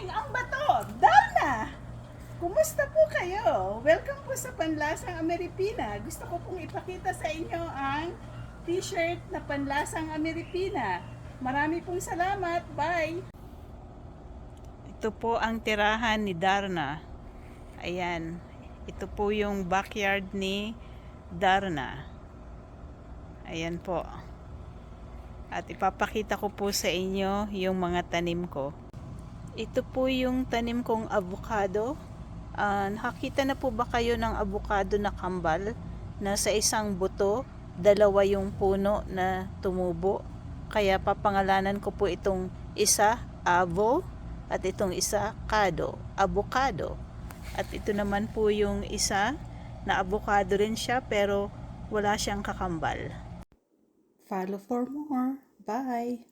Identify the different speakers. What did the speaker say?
Speaker 1: morning! Ang bato! Darna! Kumusta po kayo? Welcome po sa Panlasang Ameripina. Gusto ko pong ipakita sa inyo ang t-shirt na Panlasang Ameripina. Marami pong salamat. Bye! Ito po ang tirahan ni Darna. Ayan. Ito po yung backyard ni Darna. Ayan po. At ipapakita ko po sa inyo yung mga tanim ko. Ito po yung tanim kong avocado. Nakakita na po ba kayo ng avocado na kambal? Na sa isang buto, dalawa yung puno na tumubo. Kaya papangalanan ko po itong isa, avo, at itong isa, kado, avocado. At ito naman po yung isa, na avocado rin siya pero wala siyang kakambal. Follow for more. Bye!